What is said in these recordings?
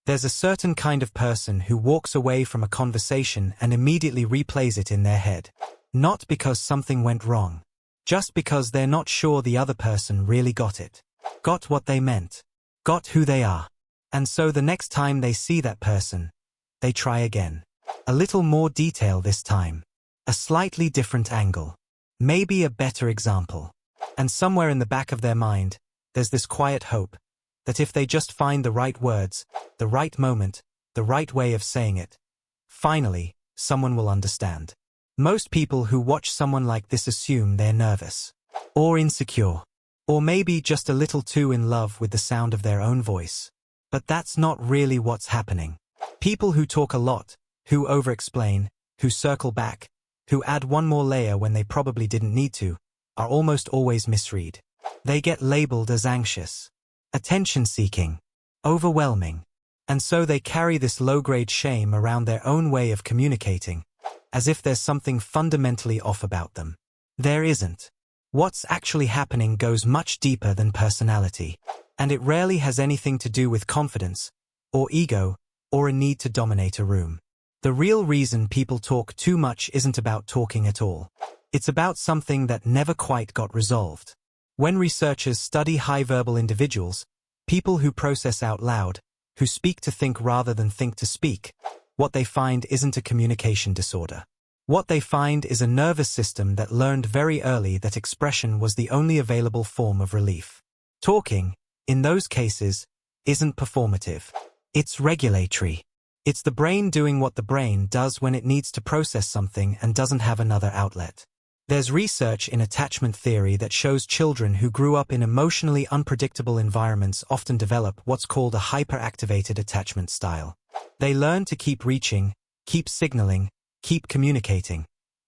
There's a certain kind of person who walks away from a conversation and immediately replays it in their head. Not because something went wrong. Just because they're not sure the other person really got it. Got what they meant. Got who they are. And so the next time they see that person, they try again. A little more detail this time. A slightly different angle. Maybe a better example. And somewhere in the back of their mind, there's this quiet hope that if they just find the right words, the right moment, the right way of saying it, finally, someone will understand. Most people who watch someone like this assume they're nervous. Or insecure. Or maybe just a little too in love with the sound of their own voice. But that's not really what's happening. People who talk a lot, who over-explain, who circle back, who add one more layer when they probably didn't need to, are almost always misread. They get labeled as anxious, attention-seeking, overwhelming, and so they carry this low-grade shame around their own way of communicating, as if there's something fundamentally off about them. There isn't. What's actually happening goes much deeper than personality, and it rarely has anything to do with confidence, or ego, or a need to dominate a room. The real reason people talk too much isn't about talking at all. It's about something that never quite got resolved. When researchers study high-verbal individuals, people who process out loud, who speak to think rather than think to speak, what they find isn't a communication disorder. What they find is a nervous system that learned very early that expression was the only available form of relief. Talking, in those cases, isn't performative. It's regulatory. It's the brain doing what the brain does when it needs to process something and doesn't have another outlet. There's research in attachment theory that shows children who grew up in emotionally unpredictable environments often develop what's called a hyperactivated attachment style. They learn to keep reaching, keep signaling, keep communicating,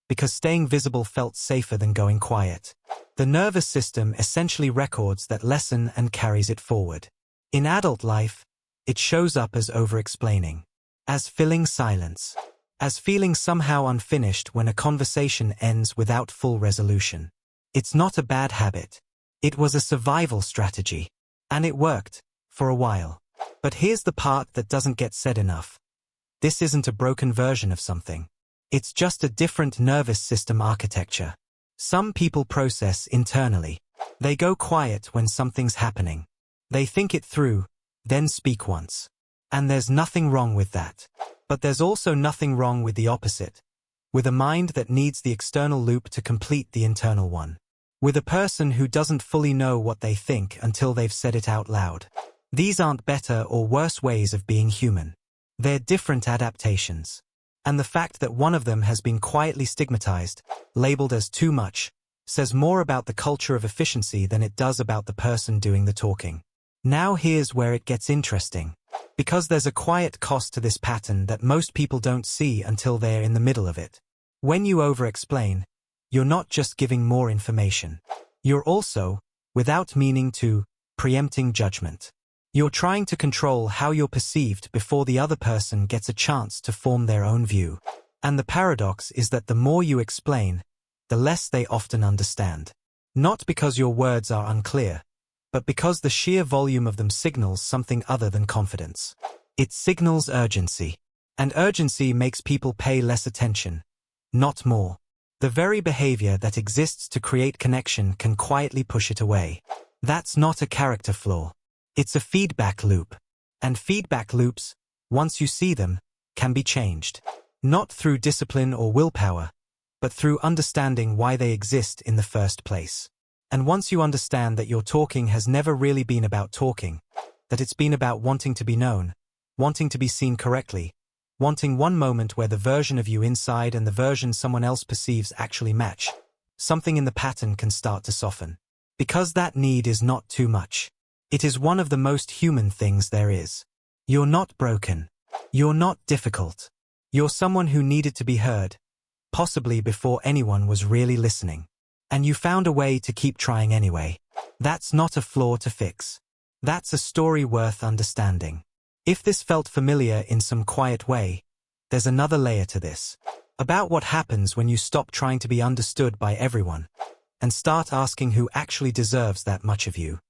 because staying visible felt safer than going quiet. The nervous system essentially records that lesson and carries it forward. In adult life, it shows up as over-explaining, as filling silence, as feeling somehow unfinished when a conversation ends without full resolution. It's not a bad habit. It was a survival strategy. And it worked, for a while. But here's the part that doesn't get said enough. This isn't a broken version of something. It's just a different nervous system architecture. Some people process internally. They go quiet when something's happening. They think it through, then speak once. And there's nothing wrong with that. But there's also nothing wrong with the opposite. With a mind that needs the external loop to complete the internal one. With a person who doesn't fully know what they think until they've said it out loud. These aren't better or worse ways of being human. They're different adaptations. And the fact that one of them has been quietly stigmatized, labeled as too much, says more about the culture of efficiency than it does about the person doing the talking. Now here's where it gets interesting. Because there's a quiet cost to this pattern that most people don't see until they're in the middle of it. When you over-explain, you're not just giving more information. You're also, without meaning to, preempting judgment. You're trying to control how you're perceived before the other person gets a chance to form their own view. And the paradox is that the more you explain, the less they often understand. Not because your words are unclear, but because the sheer volume of them signals something other than confidence. It signals urgency. And urgency makes people pay less attention, not more. The very behavior that exists to create connection can quietly push it away. That's not a character flaw. It's a feedback loop. And feedback loops, once you see them, can be changed. Not through discipline or willpower, but through understanding why they exist in the first place. And once you understand that your talking has never really been about talking, that it's been about wanting to be known, wanting to be seen correctly, wanting one moment where the version of you inside and the version someone else perceives actually match, something in the pattern can start to soften. Because that need is not too much. It is one of the most human things there is. You're not broken. You're not difficult. You're someone who needed to be heard, possibly before anyone was really listening. And you found a way to keep trying anyway. That's not a flaw to fix. That's a story worth understanding. If this felt familiar in some quiet way, there's another layer to this. About what happens when you stop trying to be understood by everyone and start asking who actually deserves that much of you.